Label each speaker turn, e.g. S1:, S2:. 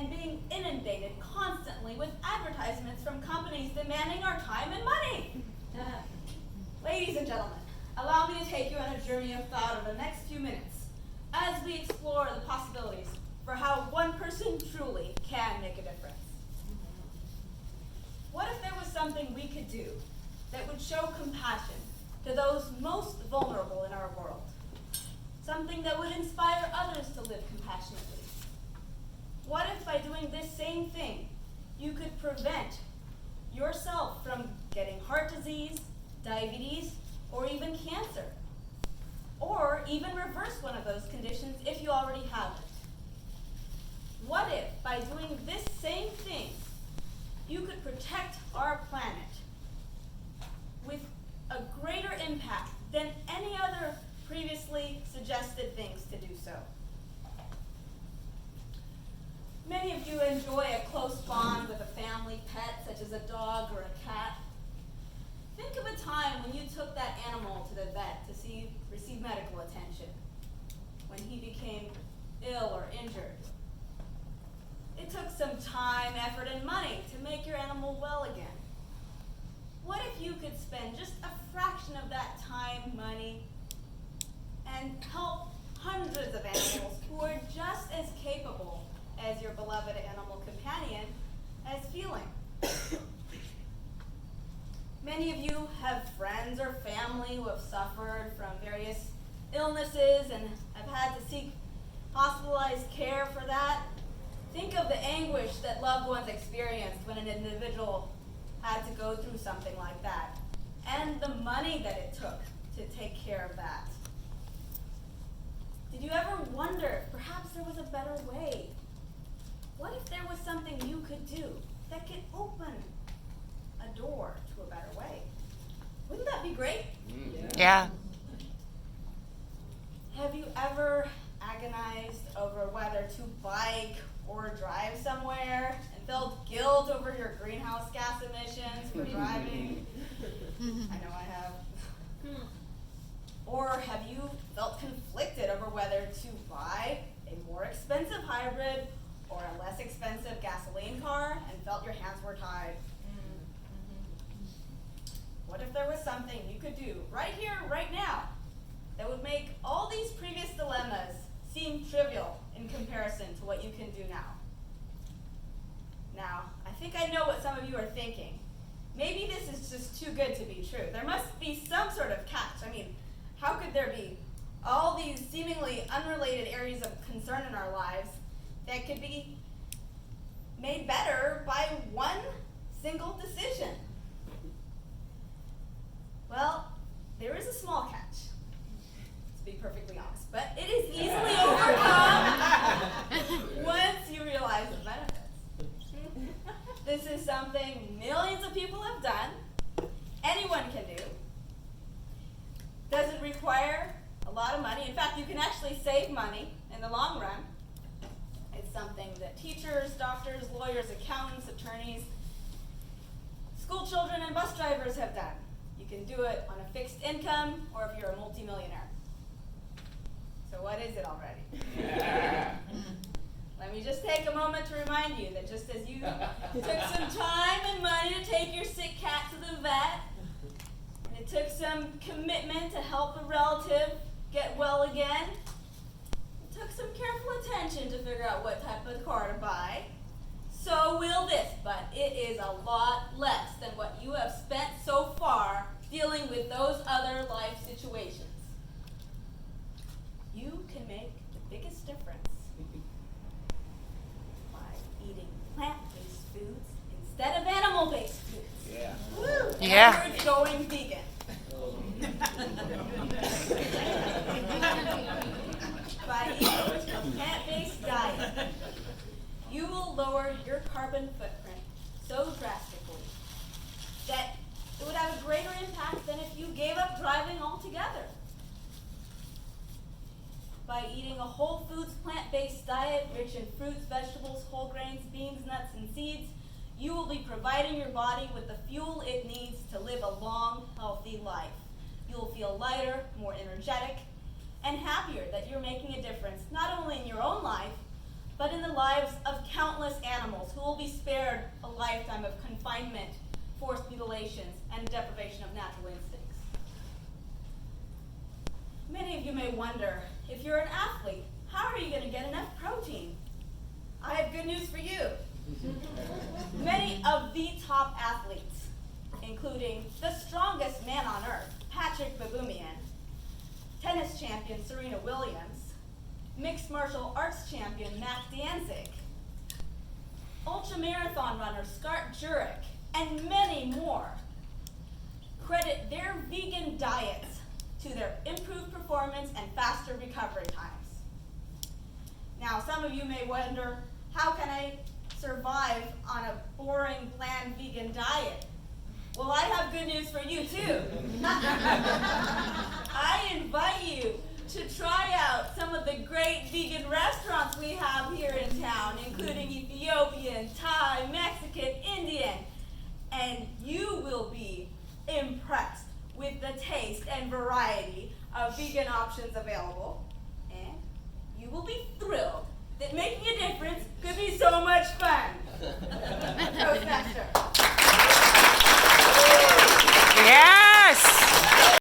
S1: and being inundated constantly with advertisements from companies demanding our time and money. Ladies and gentlemen, allow me to take you on a journey of thought over the next few minutes as we explore the possibilities for how one person truly can make a difference. What if there was something we could do that would show compassion to those most vulnerable in our world? Something that would inspire others to live compassionately? What if by doing this same thing, you could prevent yourself from getting heart disease, diabetes, or even cancer? Or even reverse one of those conditions if you already have it? What if by doing this same thing, you could protect our planet with a greater impact than any other previously suggested things to do so? Many of you enjoy a close bond with a family pet, such as a dog or a cat. Think of a time when you took that animal to the vet to receive medical attention, when he became ill or injured. It took some time, effort, and money to make your animal well again. What if you could spend just a fraction of that time, money, and help hundreds of animals who are just as capable as your beloved animal companion as feeling? Many of you have friends or family who have suffered from various illnesses and have had to seek hospitalized care for that. Think of the anguish that loved ones experienced when an individual had to go through something like that, and the money that it took to take care of that. Did you ever wonder if perhaps there was a better way? What if there was something you could do that could open a door to a better way? Wouldn't that be great?
S2: Yeah.
S1: Have you ever agonized over whether to bike or drive somewhere and felt guilt over your greenhouse gas emissions for driving? I know I have. Or have you felt conflicted over whether to buy a more expensive hybrid or a less expensive gasoline car and felt your hands were tied? What if there was something you could do right here, right now, that would make all these previous dilemmas seem trivial in comparison to what you can do now? Now, I think I know what some of you are thinking. Maybe this is just too good to be true. There must be some sort of catch. I mean, how could there be all these seemingly unrelated areas of concern in our lives that could be made better by one single decision? Well, there is a small catch, to be perfectly honest, but it is easily overcome once you realize the benefits. This is something millions of people have done, anyone can do. Doesn't require a lot of money. In fact, you can actually save money in the long run. It's something that teachers, doctors, lawyers, accountants, attorneys, school children, and bus drivers have done. You can do it on a fixed income or if you're a multimillionaire. So what is it already? Let me just take a moment to remind you that just as you took some time and money to take your sick cat to the vet, and it took some commitment to help a relative get well again, it took some careful attention to figure out what type of car to buy, so will this, but it is a lot less than what you have spent so far dealing with those other life situations. You can make the biggest difference by eating plant-based foods instead of animal-based foods.
S3: Yeah.
S1: Woo!
S2: Yeah.
S1: In other words, going vegan. By eating a plant-based diet, you will lower your carbon footprint so drastically that it would have a greater impact than if you gave up driving altogether. By eating a whole foods, plant-based diet rich in fruits, vegetables, whole grains, beans, nuts, and seeds, you will be providing your body with the fuel it needs to live a long, healthy life. You will feel lighter, more energetic, and happier that you're making a difference not only in your own life, but in the lives of countless animals who will be spared a lifetime of confinement, forced mutilations, and deprivation of natural instincts. Many of you may wonder, if you're an athlete, how are you going to get enough protein? I have good news for you. Many of the top athletes, including the strongest man on earth, Patrick Baboumian, tennis champion Serena Williams, mixed martial arts champion Matt Danzig, ultramarathon runner Scott Jurek, and many more, credit their vegan diets to their improved performance and faster recovery times. Now, some of you may wonder, how can I survive on a boring, bland vegan diet? Well, I have good news for you, too. I invite you to try out some of the great vegan restaurants we have here in town, including Ethiopian, Thai, Mexican, Indian, and you will be impressed with the taste and variety of vegan options available, and you will be thrilled that making a difference could be so much fun. Toastmaster.
S2: Yes!